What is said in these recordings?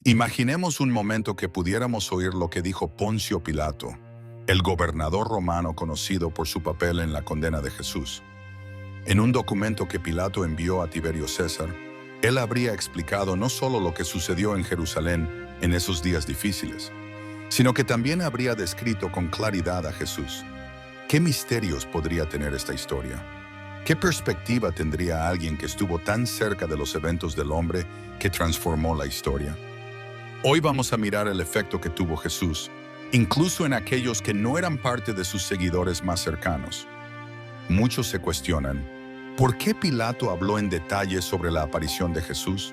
Imaginemos un momento que pudiéramos oír lo que dijo Poncio Pilato, el gobernador romano conocido por su papel en la condena de Jesús. En un documento que Pilato envió a Tiberio César, él habría explicado no solo lo que sucedió en Jerusalén en esos días difíciles, sino que también habría descrito con claridad a Jesús. ¿Qué misterios podría tener esta historia? ¿Qué perspectiva tendría alguien que estuvo tan cerca de los eventos del hombre que transformó la historia? Hoy vamos a mirar el efecto que tuvo Jesús, incluso en aquellos que no eran parte de sus seguidores más cercanos. Muchos se cuestionan, ¿por qué Pilato habló en detalle sobre la aparición de Jesús?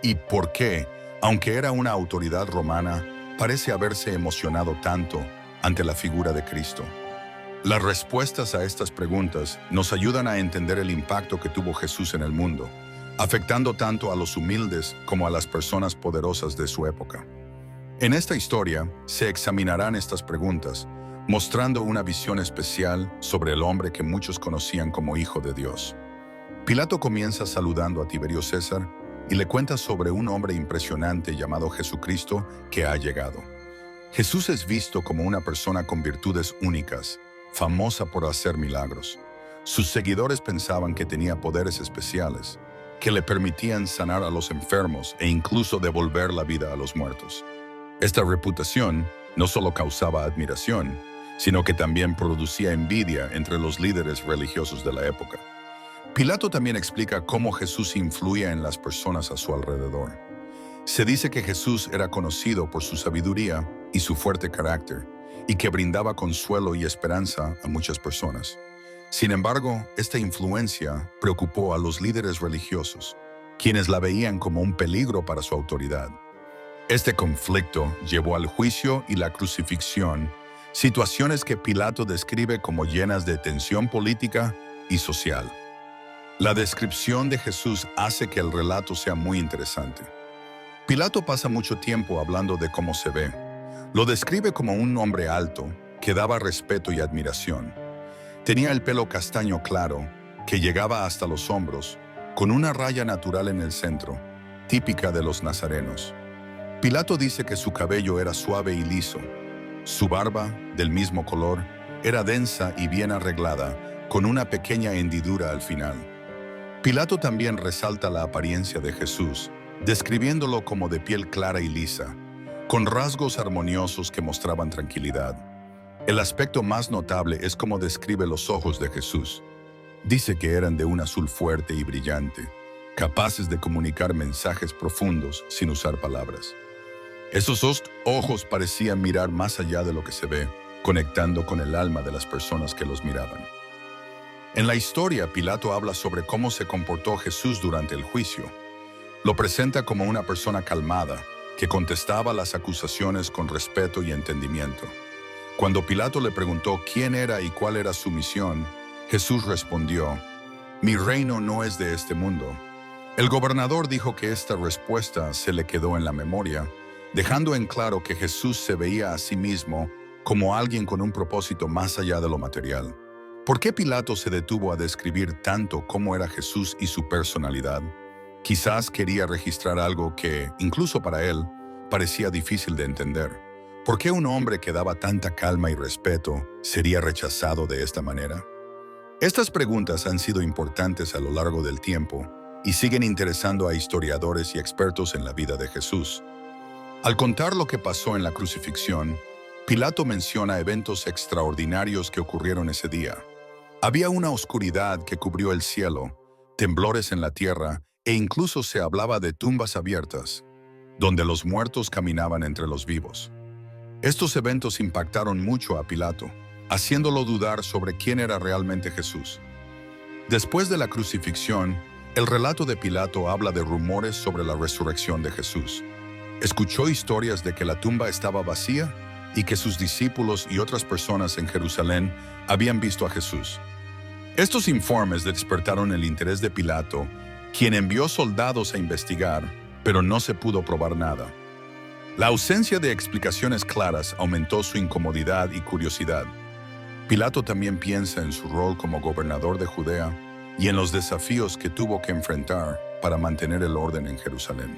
¿Y por qué, aunque era una autoridad romana, parece haberse emocionado tanto ante la figura de Cristo? Las respuestas a estas preguntas nos ayudan a entender el impacto que tuvo Jesús en el mundo, afectando tanto a los humildes como a las personas poderosas de su época. En esta historia se examinarán estas preguntas, mostrando una visión especial sobre el hombre que muchos conocían como Hijo de Dios. Pilato comienza saludando a Tiberio César y le cuenta sobre un hombre impresionante llamado Jesucristo que ha llegado. Jesús es visto como una persona con virtudes únicas, famosa por hacer milagros. Sus seguidores pensaban que tenía poderes especiales, que le permitían sanar a los enfermos e incluso devolver la vida a los muertos. Esta reputación no solo causaba admiración, sino que también producía envidia entre los líderes religiosos de la época. Pilato también explica cómo Jesús influía en las personas a su alrededor. Se dice que Jesús era conocido por su sabiduría y su fuerte carácter, y que brindaba consuelo y esperanza a muchas personas. Sin embargo, esta influencia preocupó a los líderes religiosos, quienes la veían como un peligro para su autoridad. Este conflicto llevó al juicio y la crucifixión, situaciones que Pilato describe como llenas de tensión política y social. La descripción de Jesús hace que el relato sea muy interesante. Pilato pasa mucho tiempo hablando de cómo se ve. Lo describe como un hombre alto, que daba respeto y admiración. Tenía el pelo castaño claro, que llegaba hasta los hombros, con una raya natural en el centro, típica de los nazarenos. Pilato dice que su cabello era suave y liso. Su barba, del mismo color, era densa y bien arreglada, con una pequeña hendidura al final. Pilato también resalta la apariencia de Jesús, describiéndolo como de piel clara y lisa, con rasgos armoniosos que mostraban tranquilidad. El aspecto más notable es cómo describe los ojos de Jesús. Dice que eran de un azul fuerte y brillante, capaces de comunicar mensajes profundos sin usar palabras. Esos ojos parecían mirar más allá de lo que se ve, conectando con el alma de las personas que los miraban. En la historia, Pilato habla sobre cómo se comportó Jesús durante el juicio. Lo presenta como una persona calmada, que contestaba las acusaciones con respeto y entendimiento. Cuando Pilato le preguntó quién era y cuál era su misión, Jesús respondió, «Mi reino no es de este mundo». El gobernador dijo que esta respuesta se le quedó en la memoria, dejando en claro que Jesús se veía a sí mismo como alguien con un propósito más allá de lo material. ¿Por qué Pilato se detuvo a describir tanto cómo era Jesús y su personalidad? Quizás quería registrar algo que, incluso para él, parecía difícil de entender. ¿Por qué un hombre que daba tanta calma y respeto sería rechazado de esta manera? Estas preguntas han sido importantes a lo largo del tiempo y siguen interesando a historiadores y expertos en la vida de Jesús. Al contar lo que pasó en la crucifixión, Pilato menciona eventos extraordinarios que ocurrieron ese día. Había una oscuridad que cubrió el cielo, temblores en la tierra e incluso se hablaba de tumbas abiertas, donde los muertos caminaban entre los vivos. Estos eventos impactaron mucho a Pilato, haciéndolo dudar sobre quién era realmente Jesús. Después de la crucifixión, el relato de Pilato habla de rumores sobre la resurrección de Jesús. Escuchó historias de que la tumba estaba vacía y que sus discípulos y otras personas en Jerusalén habían visto a Jesús. Estos informes despertaron el interés de Pilato, quien envió soldados a investigar, pero no se pudo probar nada. La ausencia de explicaciones claras aumentó su incomodidad y curiosidad. Pilato también piensa en su rol como gobernador de Judea y en los desafíos que tuvo que enfrentar para mantener el orden en Jerusalén.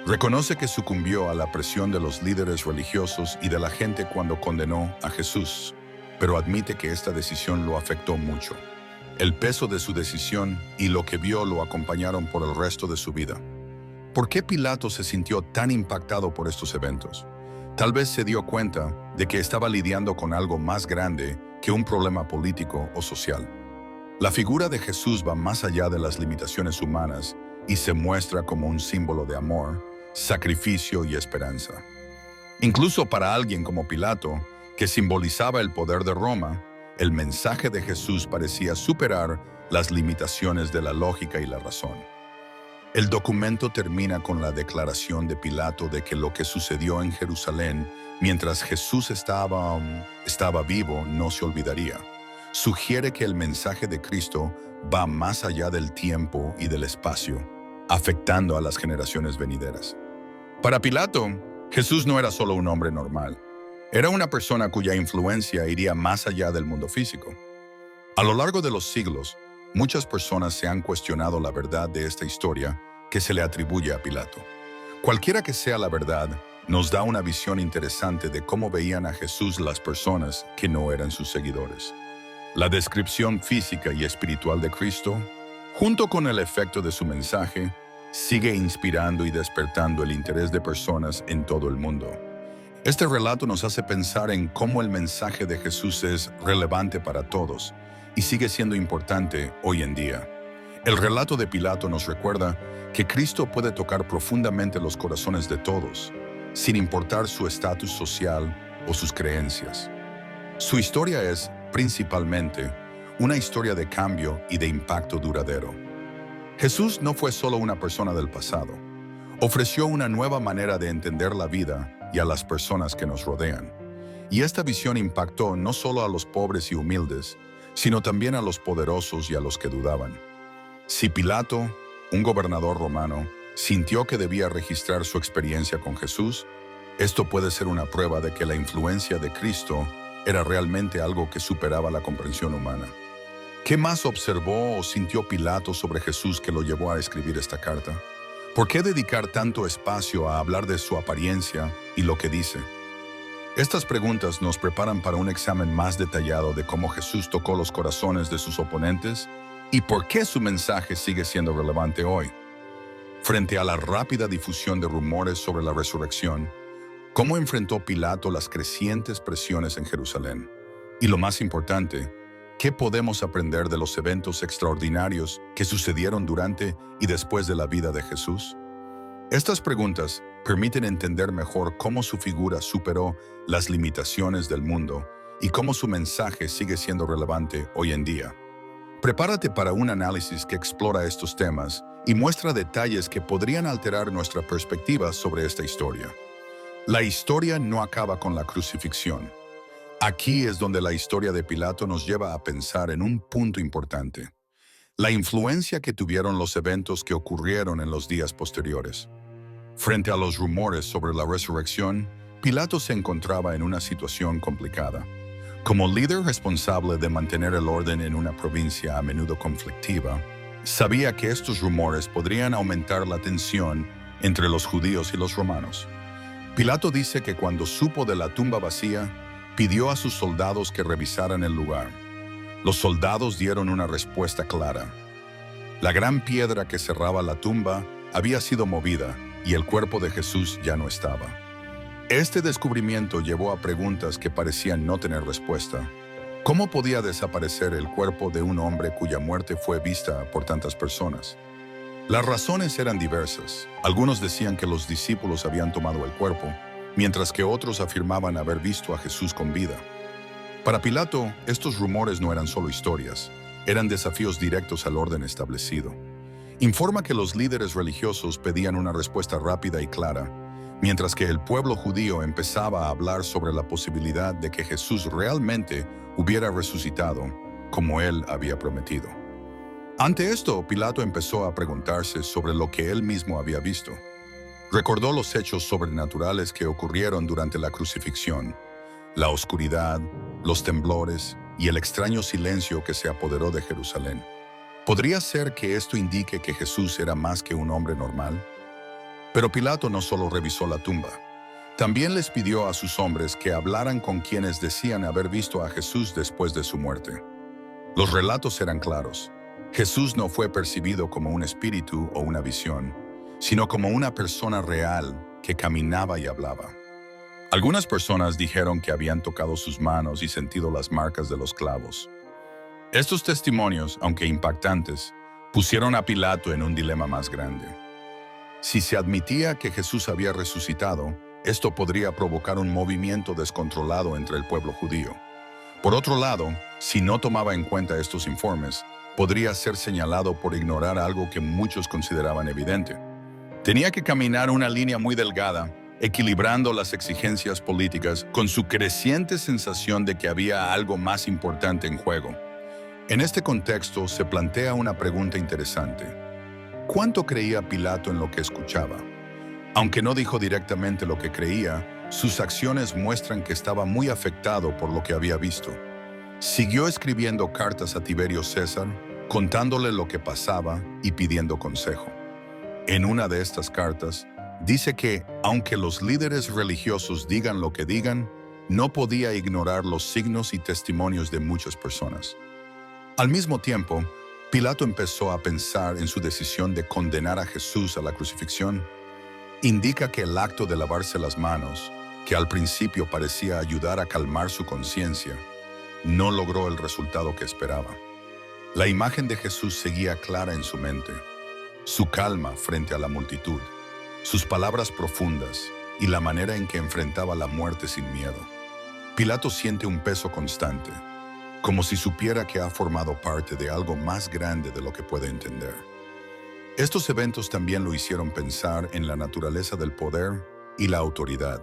Reconoce que sucumbió a la presión de los líderes religiosos y de la gente cuando condenó a Jesús, pero admite que esta decisión lo afectó mucho. El peso de su decisión y lo que vio lo acompañaron por el resto de su vida. ¿Por qué Pilato se sintió tan impactado por estos eventos? Tal vez se dio cuenta de que estaba lidiando con algo más grande que un problema político o social. La figura de Jesús va más allá de las limitaciones humanas y se muestra como un símbolo de amor, sacrificio y esperanza. Incluso para alguien como Pilato, que simbolizaba el poder de Roma, el mensaje de Jesús parecía superar las limitaciones de la lógica y la razón. El documento termina con la declaración de Pilato de que lo que sucedió en Jerusalén mientras Jesús estaba vivo no se olvidaría. Sugiere que el mensaje de Cristo va más allá del tiempo y del espacio, afectando a las generaciones venideras. Para Pilato, Jesús no era solo un hombre normal. Era una persona cuya influencia iría más allá del mundo físico. A lo largo de los siglos, muchas personas se han cuestionado la verdad de esta historia que se le atribuye a Pilato. Cualquiera que sea la verdad, nos da una visión interesante de cómo veían a Jesús las personas que no eran sus seguidores. La descripción física y espiritual de Cristo, junto con el efecto de su mensaje, sigue inspirando y despertando el interés de personas en todo el mundo. Este relato nos hace pensar en cómo el mensaje de Jesús es relevante para todos y sigue siendo importante hoy en día. El relato de Pilato nos recuerda que Cristo puede tocar profundamente los corazones de todos, sin importar su estatus social o sus creencias. Su historia es, principalmente, una historia de cambio y de impacto duradero. Jesús no fue solo una persona del pasado. Ofreció una nueva manera de entender la vida y a las personas que nos rodean. Y esta visión impactó no solo a los pobres y humildes, sino también a los poderosos y a los que dudaban. Si Pilato, un gobernador romano, sintió que debía registrar su experiencia con Jesús, esto puede ser una prueba de que la influencia de Cristo era realmente algo que superaba la comprensión humana. ¿Qué más observó o sintió Pilato sobre Jesús que lo llevó a escribir esta carta? ¿Por qué dedicar tanto espacio a hablar de su apariencia y lo que dice? Estas preguntas nos preparan para un examen más detallado de cómo Jesús tocó los corazones de sus oponentes y por qué su mensaje sigue siendo relevante hoy. Frente a la rápida difusión de rumores sobre la resurrección, ¿cómo enfrentó Pilato las crecientes presiones en Jerusalén? Y lo más importante, ¿qué podemos aprender de los eventos extraordinarios que sucedieron durante y después de la vida de Jesús? Estas preguntas permiten entender mejor cómo su figura superó las limitaciones del mundo y cómo su mensaje sigue siendo relevante hoy en día. Prepárate para un análisis que explora estos temas y muestra detalles que podrían alterar nuestra perspectiva sobre esta historia. La historia no acaba con la crucifixión. Aquí es donde la historia de Pilato nos lleva a pensar en un punto importante: la influencia que tuvieron los eventos que ocurrieron en los días posteriores. Frente a los rumores sobre la resurrección, Pilato se encontraba en una situación complicada. Como líder responsable de mantener el orden en una provincia a menudo conflictiva, sabía que estos rumores podrían aumentar la tensión entre los judíos y los romanos. Pilato dice que cuando supo de la tumba vacía, pidió a sus soldados que revisaran el lugar. Los soldados dieron una respuesta clara. La gran piedra que cerraba la tumba había sido movida y el cuerpo de Jesús ya no estaba. Este descubrimiento llevó a preguntas que parecían no tener respuesta. ¿Cómo podía desaparecer el cuerpo de un hombre cuya muerte fue vista por tantas personas? Las razones eran diversas. Algunos decían que los discípulos habían tomado el cuerpo, mientras que otros afirmaban haber visto a Jesús con vida. Para Pilato, estos rumores no eran solo historias, eran desafíos directos al orden establecido. Informa que los líderes religiosos pedían una respuesta rápida y clara, mientras que el pueblo judío empezaba a hablar sobre la posibilidad de que Jesús realmente hubiera resucitado, como él había prometido. Ante esto, Pilato empezó a preguntarse sobre lo que él mismo había visto. Recordó los hechos sobrenaturales que ocurrieron durante la crucifixión, la oscuridad, los temblores y el extraño silencio que se apoderó de Jerusalén. ¿Podría ser que esto indique que Jesús era más que un hombre normal? Pero Pilato no solo revisó la tumba, también les pidió a sus hombres que hablaran con quienes decían haber visto a Jesús después de su muerte. Los relatos eran claros. Jesús no fue percibido como un espíritu o una visión, sino como una persona real que caminaba y hablaba. Algunas personas dijeron que habían tocado sus manos y sentido las marcas de los clavos. Estos testimonios, aunque impactantes, pusieron a Pilato en un dilema más grande. Si se admitía que Jesús había resucitado, esto podría provocar un movimiento descontrolado entre el pueblo judío. Por otro lado, si no tomaba en cuenta estos informes, podría ser señalado por ignorar algo que muchos consideraban evidente. Tenía que caminar una línea muy delgada, equilibrando las exigencias políticas con su creciente sensación de que había algo más importante en juego. En este contexto se plantea una pregunta interesante. ¿Cuánto creía Pilato en lo que escuchaba? Aunque no dijo directamente lo que creía, sus acciones muestran que estaba muy afectado por lo que había visto. Siguió escribiendo cartas a Tiberio César, contándole lo que pasaba y pidiendo consejo. En una de estas cartas, dice que, aunque los líderes religiosos digan lo que digan, no podía ignorar los signos y testimonios de muchas personas. Al mismo tiempo, Pilato empezó a pensar en su decisión de condenar a Jesús a la crucifixión. Indica que el acto de lavarse las manos, que al principio parecía ayudar a calmar su conciencia, no logró el resultado que esperaba. La imagen de Jesús seguía clara en su mente, su calma frente a la multitud, sus palabras profundas y la manera en que enfrentaba la muerte sin miedo. Pilato siente un peso constante, como si supiera que ha formado parte de algo más grande de lo que puede entender. Estos eventos también lo hicieron pensar en la naturaleza del poder y la autoridad.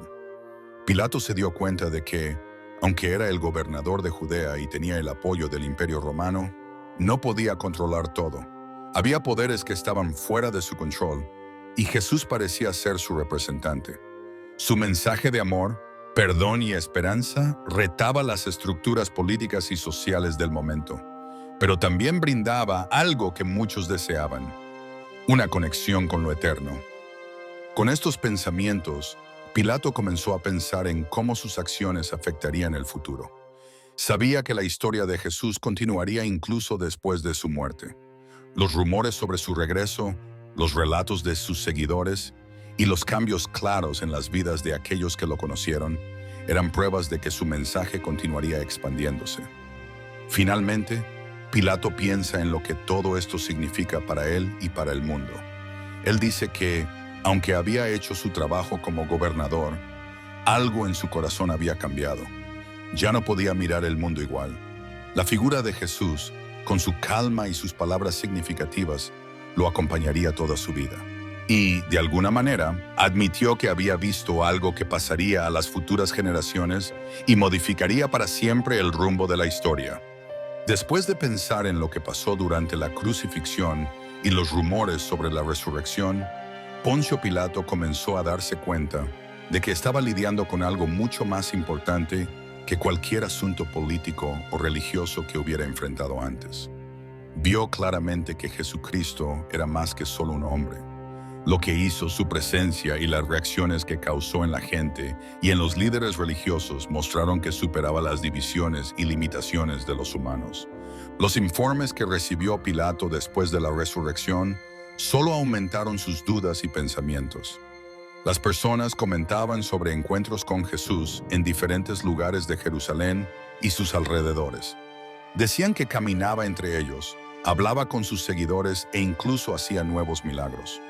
Pilato se dio cuenta de que, aunque era el gobernador de Judea y tenía el apoyo del Imperio Romano, no podía controlar todo. Había poderes que estaban fuera de su control, y Jesús parecía ser su representante. Su mensaje de amor, perdón y esperanza retaba las estructuras políticas y sociales del momento, pero también brindaba algo que muchos deseaban: una conexión con lo eterno. Con estos pensamientos, Pilato comenzó a pensar en cómo sus acciones afectarían el futuro. Sabía que la historia de Jesús continuaría incluso después de su muerte. Los rumores sobre su regreso, los relatos de sus seguidores y los cambios claros en las vidas de aquellos que lo conocieron eran pruebas de que su mensaje continuaría expandiéndose. Finalmente, Pilato piensa en lo que todo esto significa para él y para el mundo. Él dice que, aunque había hecho su trabajo como gobernador, algo en su corazón había cambiado. Ya no podía mirar el mundo igual. La figura de Jesús, con su calma y sus palabras significativas, lo acompañaría toda su vida. Y, de alguna manera, admitió que había visto algo que pasaría a las futuras generaciones y modificaría para siempre el rumbo de la historia. Después de pensar en lo que pasó durante la crucifixión y los rumores sobre la resurrección, Poncio Pilato comenzó a darse cuenta de que estaba lidiando con algo mucho más importante que cualquier asunto político o religioso que hubiera enfrentado antes. Vio claramente que Jesucristo era más que solo un hombre. Lo que hizo, su presencia y las reacciones que causó en la gente y en los líderes religiosos mostraron que superaba las divisiones y limitaciones de los humanos. Los informes que recibió Pilato después de la resurrección solo aumentaron sus dudas y pensamientos. Las personas comentaban sobre encuentros con Jesús en diferentes lugares de Jerusalén y sus alrededores. Decían que caminaba entre ellos, hablaba con sus seguidores e incluso hacía nuevos milagros.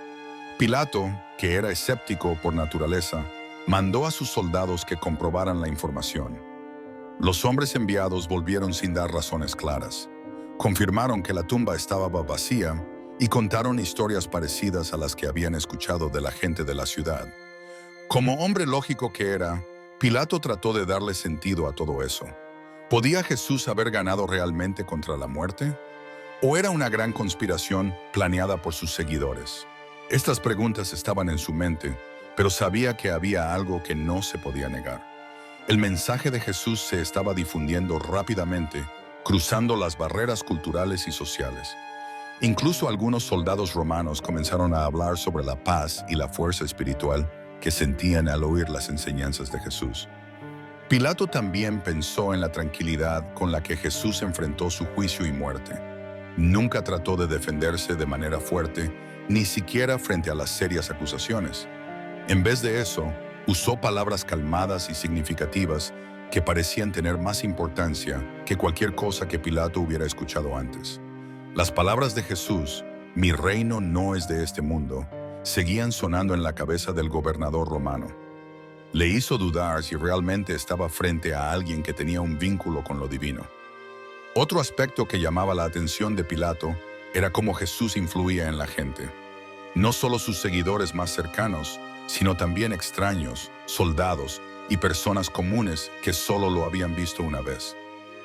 Pilato, que era escéptico por naturaleza, mandó a sus soldados que comprobaran la información. Los hombres enviados volvieron sin dar razones claras. Confirmaron que la tumba estaba vacía y contaron historias parecidas a las que habían escuchado de la gente de la ciudad. Como hombre lógico que era, Pilato trató de darle sentido a todo eso. ¿Podía Jesús haber ganado realmente contra la muerte? ¿O era una gran conspiración planeada por sus seguidores? Estas preguntas estaban en su mente, pero sabía que había algo que no se podía negar. El mensaje de Jesús se estaba difundiendo rápidamente, cruzando las barreras culturales y sociales. Incluso algunos soldados romanos comenzaron a hablar sobre la paz y la fuerza espiritual que sentían al oír las enseñanzas de Jesús. Pilato también pensó en la tranquilidad con la que Jesús enfrentó su juicio y muerte. Nunca trató de defenderse de manera fuerte, ni siquiera frente a las serias acusaciones. En vez de eso, usó palabras calmadas y significativas que parecían tener más importancia que cualquier cosa que Pilato hubiera escuchado antes. Las palabras de Jesús, "Mi reino no es de este mundo", seguían sonando en la cabeza del gobernador romano. Le hizo dudar si realmente estaba frente a alguien que tenía un vínculo con lo divino. Otro aspecto que llamaba la atención de Pilato era cómo Jesús influía en la gente. No solo sus seguidores más cercanos, sino también extraños, soldados y personas comunes que solo lo habían visto una vez.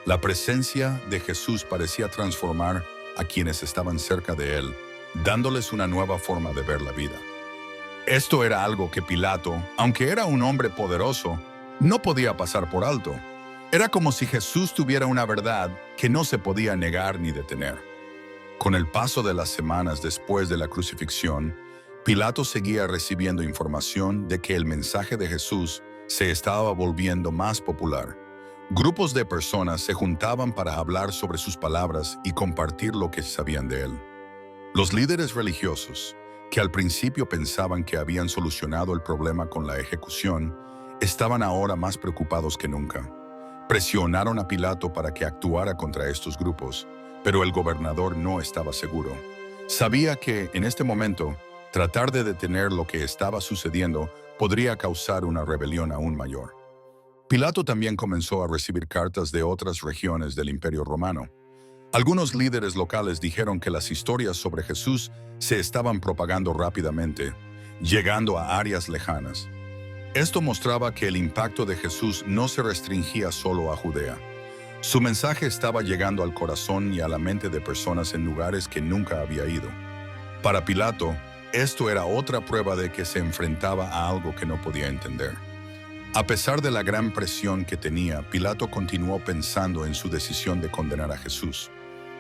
La presencia de Jesús parecía transformar a quienes estaban cerca de él, dándoles una nueva forma de ver la vida. Esto era algo que Pilato, aunque era un hombre poderoso, no podía pasar por alto. Era como si Jesús tuviera una verdad que no se podía negar ni detener. Con el paso de las semanas después de la crucifixión, Pilato seguía recibiendo información de que el mensaje de Jesús se estaba volviendo más popular. Grupos de personas se juntaban para hablar sobre sus palabras y compartir lo que sabían de él. Los líderes religiosos, que al principio pensaban que habían solucionado el problema con la ejecución, estaban ahora más preocupados que nunca. Presionaron a Pilato para que actuara contra estos grupos, pero el gobernador no estaba seguro. Sabía que, en este momento, tratar de detener lo que estaba sucediendo podría causar una rebelión aún mayor. Pilato también comenzó a recibir cartas de otras regiones del Imperio Romano. Algunos líderes locales dijeron que las historias sobre Jesús se estaban propagando rápidamente, llegando a áreas lejanas. Esto mostraba que el impacto de Jesús no se restringía solo a Judea. Su mensaje estaba llegando al corazón y a la mente de personas en lugares que nunca había ido. Para Pilato, esto era otra prueba de que se enfrentaba a algo que no podía entender. A pesar de la gran presión que tenía, Pilato continuó pensando en su decisión de condenar a Jesús.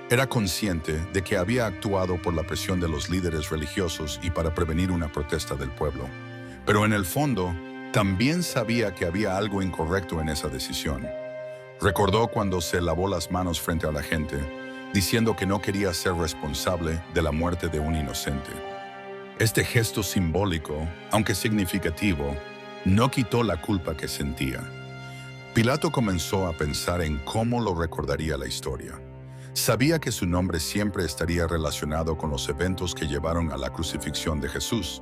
Era consciente de que había actuado por la presión de los líderes religiosos y para prevenir una protesta del pueblo. Pero en el fondo, también sabía que había algo incorrecto en esa decisión. Recordó cuando se lavó las manos frente a la gente, diciendo que no quería ser responsable de la muerte de un inocente. Este gesto simbólico, aunque significativo, no quitó la culpa que sentía. Pilato comenzó a pensar en cómo lo recordaría la historia. Sabía que su nombre siempre estaría relacionado con los eventos que llevaron a la crucifixión de Jesús,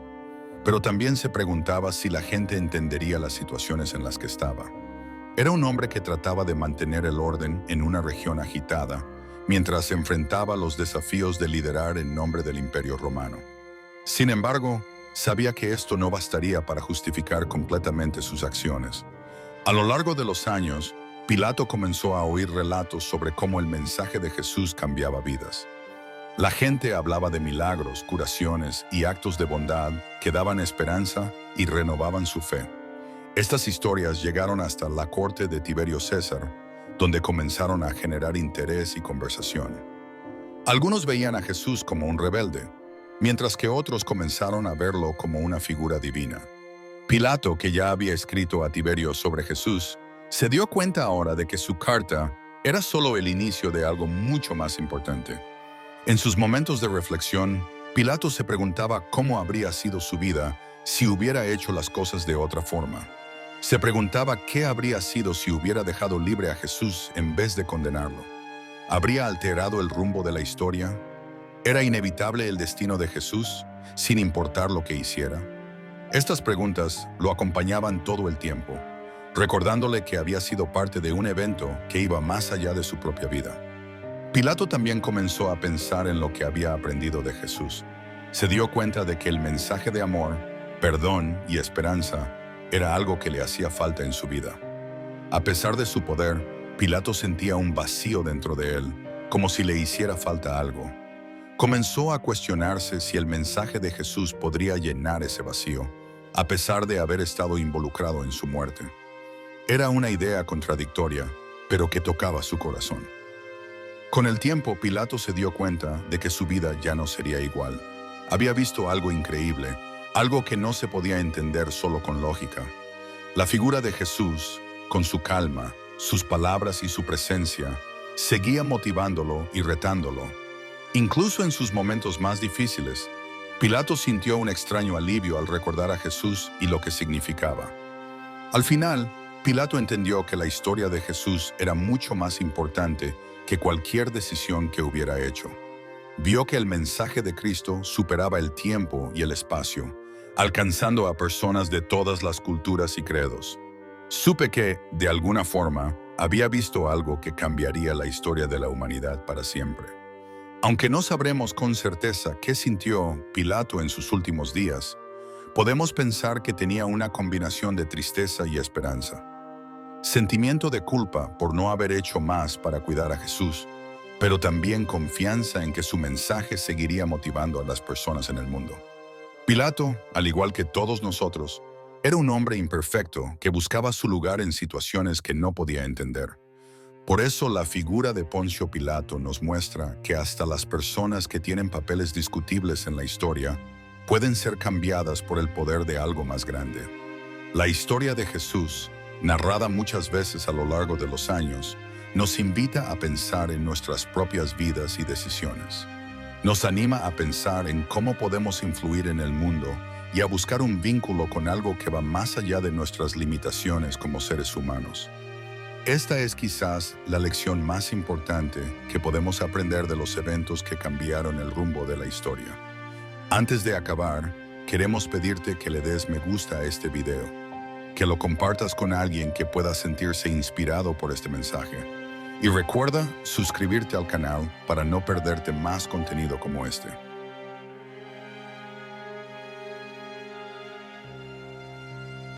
pero también se preguntaba si la gente entendería las situaciones en las que estaba. Era un hombre que trataba de mantener el orden en una región agitada, mientras se enfrentaba a los desafíos de liderar en nombre del Imperio Romano. Sin embargo, sabía que esto no bastaría para justificar completamente sus acciones. A lo largo de los años, Pilato comenzó a oír relatos sobre cómo el mensaje de Jesús cambiaba vidas. La gente hablaba de milagros, curaciones y actos de bondad que daban esperanza y renovaban su fe. Estas historias llegaron hasta la corte de Tiberio César, donde comenzaron a generar interés y conversación. Algunos veían a Jesús como un rebelde, mientras que otros comenzaron a verlo como una figura divina. Pilato, que ya había escrito a Tiberio sobre Jesús, se dio cuenta ahora de que su carta era solo el inicio de algo mucho más importante. En sus momentos de reflexión, Pilato se preguntaba cómo habría sido su vida si hubiera hecho las cosas de otra forma. Se preguntaba qué habría sido si hubiera dejado libre a Jesús en vez de condenarlo. ¿Habría alterado el rumbo de la historia? ¿Era inevitable el destino de Jesús, sin importar lo que hiciera? Estas preguntas lo acompañaban todo el tiempo, recordándole que había sido parte de un evento que iba más allá de su propia vida. Pilato también comenzó a pensar en lo que había aprendido de Jesús. Se dio cuenta de que el mensaje de amor, perdón y esperanza era algo que le hacía falta en su vida. A pesar de su poder, Pilato sentía un vacío dentro de él, como si le hiciera falta algo. Comenzó a cuestionarse si el mensaje de Jesús podría llenar ese vacío, a pesar de haber estado involucrado en su muerte. Era una idea contradictoria, pero que tocaba su corazón. Con el tiempo, Pilato se dio cuenta de que su vida ya no sería igual. Había visto algo increíble, algo que no se podía entender solo con lógica. La figura de Jesús, con su calma, sus palabras y su presencia, seguía motivándolo y retándolo. Incluso en sus momentos más difíciles, Pilato sintió un extraño alivio al recordar a Jesús y lo que significaba. Al final, Pilato entendió que la historia de Jesús era mucho más importante que cualquier decisión que hubiera hecho. Vio que el mensaje de Cristo superaba el tiempo y el espacio, alcanzando a personas de todas las culturas y credos. Supe que, de alguna forma, había visto algo que cambiaría la historia de la humanidad para siempre. Aunque no sabremos con certeza qué sintió Pilato en sus últimos días, podemos pensar que tenía una combinación de tristeza y esperanza. Sentimiento de culpa por no haber hecho más para cuidar a Jesús, pero también confianza en que su mensaje seguiría motivando a las personas en el mundo. Pilato, al igual que todos nosotros, era un hombre imperfecto que buscaba su lugar en situaciones que no podía entender. Por eso la figura de Poncio Pilato nos muestra que hasta las personas que tienen papeles discutibles en la historia pueden ser cambiadas por el poder de algo más grande. La historia de Jesús, narrada muchas veces a lo largo de los años, nos invita a pensar en nuestras propias vidas y decisiones. Nos anima a pensar en cómo podemos influir en el mundo y a buscar un vínculo con algo que va más allá de nuestras limitaciones como seres humanos. Esta es quizás la lección más importante que podemos aprender de los eventos que cambiaron el rumbo de la historia. Antes de acabar, queremos pedirte que le des me gusta a este video, que lo compartas con alguien que pueda sentirse inspirado por este mensaje. Y recuerda suscribirte al canal para no perderte más contenido como este.